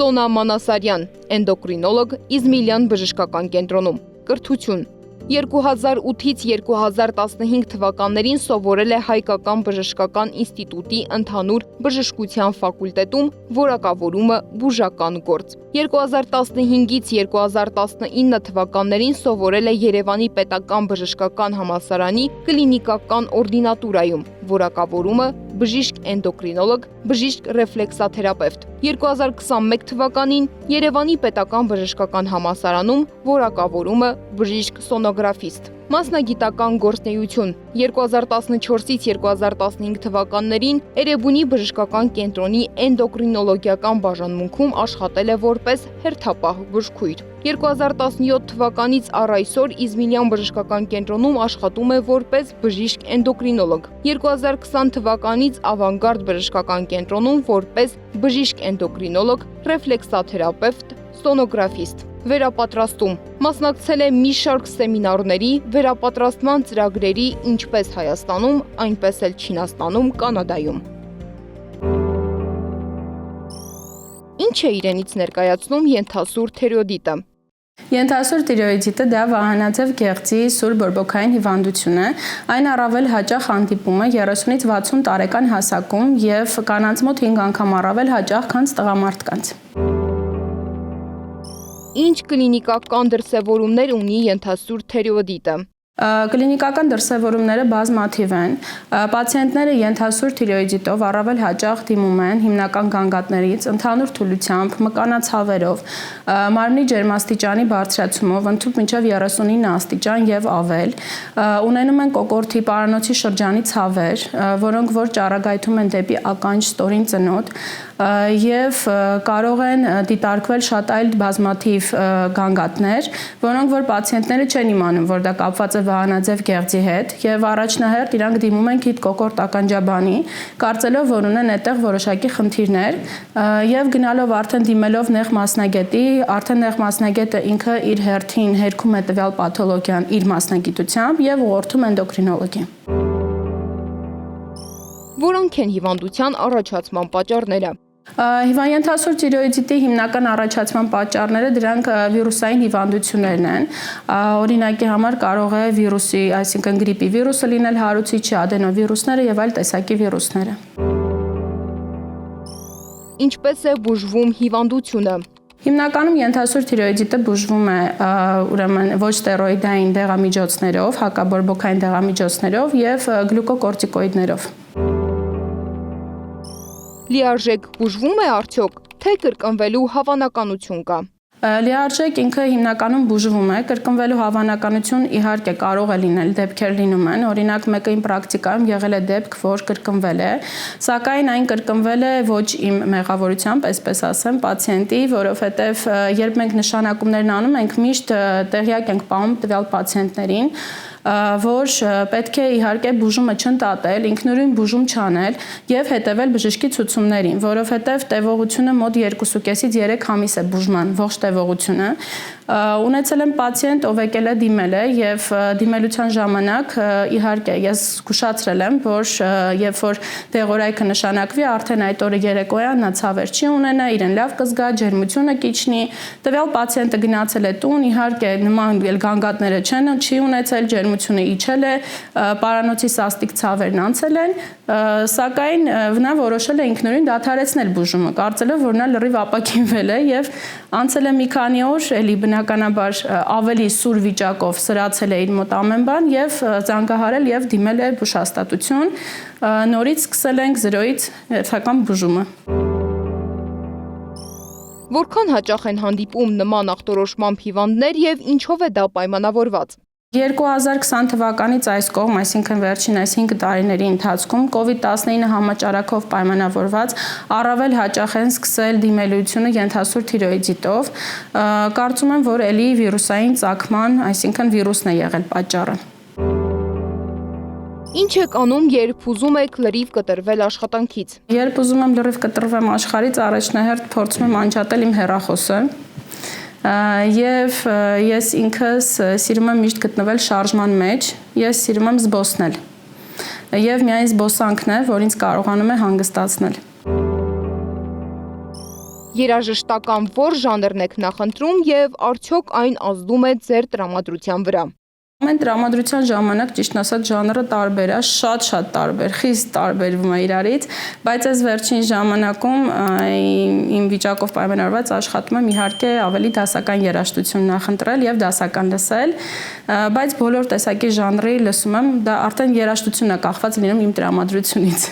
Սոնա Մանասարյան, էնդոկրինոլոգ, Իզմիլյան բժշկական կենտրոնում, կրթություն։ 2008-ից 2015 թվականներին սովորել է Հայկական բժշկական ինստիտուտի ընդհանուր բժշկության ֆակուլտետում, որակավորումը բուժական գործ։ 2015-ից 2019 թվականներին սովորել է Երևանի պետական բժշկական համալսարանի կլինիկական օրդինատուրայում, որակավորումը բժիշկ էնդոկրինոլոգ, բժիշկ ռեֆլեքսաթերապևտ։ 2021 թվականին Երևանի պետական բժշկական համալսարանում որակավորումը բժիշկ սոնոգրաֆիստ։ Մասնագիտական գործունեություն 2014-ից 2015 թվականներին Էրեբունի բժշկական կենտրոնի էնդոկրինոլոգիական բաժանմունքում աշխատել է որպես հերթապահ բուժքույր։ 2017 թվականից առ այսօր Իզմիլյան բժշկական կենտրոնում աշխատում է որպես բժիշկ էնդոկրինոլոգ։ 2020 թվականից Ավանգարդ բժշկական կենտրոնում որպես բժիշկ էնդոկրինոլոգ, ռեֆլեքսաթերապևտ, սոնոգրաֆիստ։ Վերապատրաստում մասնակցել է մի շարք սեմինարների, վերապատրաստման ծրագրերի ինչպես Հայաստանում, այնպես էլ Չինաստանում, Կանադայում։ Ինչ է իրենից ներկայացնում ենթասուր թիրեոդիտը։ Ենթասուր թիրեոդիտը դա վահանաձև գեղձի սուր բորբոքային հիվանդություն է։ Այն առավել հաճախ հանդիպում է 30-ից 60 տարեկան հասակում եւ կանանց մոտ 5 անգամ առավել հաճախ, քան տղամարդկանց։ Ինչ կլինիկական դրսևորումներ ունի ենթասուր թիրեոդիտը։ Կլինիկական դրսևորումները բազմաթիվ են։ Պացիենտները ենթասուր թիրեոդիտով առավել հաճախ դիմում են հիմնական գանգատներից, ընդհանուր թուլությամբ, մկանացավերով, մարմնի ջերմաստիճանի բարձրացումով, ընդհանուր մինչև 39 աստիճան եւ ավել։ Ունենում են կոկորդի պարանոցի շրջանի ցավեր, որոնք որ ճառագայթում են դեպի ականջ, ստորին ծնոտ, եւ կարող են դիտարկվել շատ այլ բազմաթիվ գանգատներ, որոնք որ պացիենտները չեն իմանում, որ դա կապված է վահանաձև գեղձի հետ եւ առաջնահերթ իրանք դիմում են քիթ կոկորտ ականջաբանի, կարծելով, որ ունեն այդտեղ որոշակի խնդիրներ եւ գնալով արդեն դիմելով նեղ մասնագետի, արդեն նեղ մասնագետը ինքը իր հերթին հերքում է տվյալ պաթոլոգիան իր մասնագիտությամբ եւ ուղղորդում էնդոկրինոլոգի։ Որոնք են հիվանդության առաջացման պատճառները։ Ենթասուր թիրեոդիտի հիմնական առաջացման պատճառները դրանք վիրուսային հիվանդություններն են։ Օրինակի համար կարող է վիրուսի, այսինքն գրիպի վիրուսը լինել, հարուցիչի ադենովիրուսները եւ այլ տեսակի վիրուսները։ Ինչպես է բուժվում հիվանդությունը։ Հիմնականում ենթասուր թիրեոդիտը բուժվում է ուրեմն ոչ ստերոիդային դեղամիջոցներով, հակաբորբոքային դեղամիջոցներով եւ գլյուկոկորտիկոիդներով։ Լիարժեք բուժվում է արդյոք, թե կրկնվելու հավանականություն կա։ Լիարժեք ինքը հիմնականում բուժվում է, կրկնվելու հավանականություն իհարկե կարող է լինել, դեպքեր լինում են, օրինակ մեկը իմ պրակտիկայում եղել է դեպք, որ կրկնվել է, սակայն այն կրկնվել է ոչ իմ մեղավորությամբ, այսպես ասեմ, պացիենտի, որովհետև երբ մենք նշանակումներն անում ենք, միշտ տեղյակ ենք պահում տվյալ պացիենտներին, որ պետք է իհարկե բուժումը չընդատել, ինքնուրույն բուժում չանել եւ հետեւել բժշկի ցուցումներին, որովհետեւ տևողությունը մոտ 2.5-ից 3 ամիս է բուժման ողջ տևողությունը։ Ունեցել եմ պացիենտ, ով եկել է դիմել է եւ դիմելության ժամանակ իհարկե ես զգուշացրել եմ, որ երբ որ դեղորայքը նշանակվի, արդեն այդ օրը երեկոյան նա ցավեր չի ունենա, իրեն լավ կզգա, ջերմությունը կիջնի, տվյալ պացիենտը գնացել է տուն, իհարկե նման գանգատները չի ունեցել, ջերմությունը իջել է, պարանոցի սաստիկ ցավերն անցել են, սակայն նա որոշել է ինքնուրույն դադարեցնել բուժումը, կարծելով, որ նա լրիվ ապակինվել է եւ անցել է մի քանի օր, էլի բնականաբար ավելի սուր վիճակով սրացել է իր մոտ ամեն բան եւ զանգահարել եւ դիմել է բուժհաստատություն, նորից սկսել ենք 0-ից հերթական բուժումը։ Որքան հաճախ են հանդիպում նման ախտորոշմամբ հիվանդներ եւ ինչով է դա պայմանավորված։ 2020 թվականից այս կողմ, այսինքն վերջին այս 5 տարիների ընթացքում COVID-19 համաճարակով պայմանավորված առավել հաճախ են սկսել դիմելությունը ենթասուր թիրեոդիտով։ Կարծում եմ, որ էլի վիրուսային ծագման, այսինքն վիրուսն է եղել պատճառը։ Ինչ եք անում, երբ ուզում եք լրիվ կտրվել աշխատանքից։ Երբ ուզում եմ լրիվ կտրվեմ աշխարհից, առաջնահերթ փորձում եմ անջատել իմ հեռախոսը։ Եվ ես ինքս սիրում եմ միշտ գտնվել շարժման մեջ, ես սիրում եմ զբոսնել։ Եվ միայն զբոսանքն է, որ ինձ կարողանում է հանգստացնել։ Երաժշտական ո՞ր ժանրն եք նախընտրում եւ արդյոք այն ազդում է ձեր տրամադրության վրա։ Ամեն տրամադրության ժամանակ ճիշտն ասած ժանրը տարբեր է, շատ տարբեր, խիստ տարբերվում է իրարից, բայց այս վերջին ժամանակում իմ վիճակով պայմանավորված աշխատում եմ իհարկե ավելի դասական երաժշտություն նախընտրել եւ դասական լսել, բայց բոլոր տեսակի ժանրի լսում եմ, դա արդեն երաժշտությունն է կախված լինում իմ տրամադրությունից։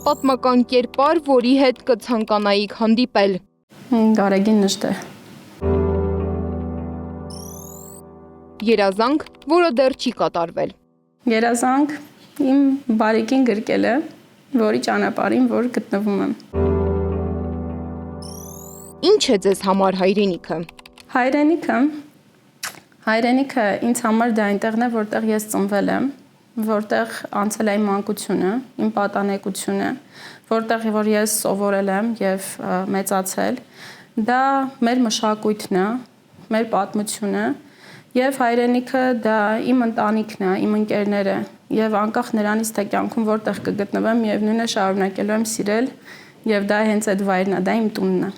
Պատմական կերպար, որի հետ կցանկանայիք հանդիպել։ Գարեգին Նժդե։ Երազանք, որը դեռ չի կատարվել։ Երազանք իմ բարեկին գրկել է, որի ճանապարհին որ գտնվում եմ։ Ինչ է ձեզ համար հայրենիքը։ Հայրենիքը ինձ համար դա այնտեղն է, որտեղ ես ծնվել եմ, որտեղ անցել է իմ մանկությունը, իմ պատանեկությունը, որտեղ որ ես սովորել եմ եւ մեծացել։ Դա մեր մշակույթն է, մեր պատմությունը։ Եվ հայրենիքը դա իմ ընտանիքն է, իմ ընկերները եւ անկախ նրանից թե կյանքում որտեղ կգտնվեմ, միևնույն է շարունակելու եմ սիրել եւ դա հենց այդ վայրն է, դա իմ տունն է։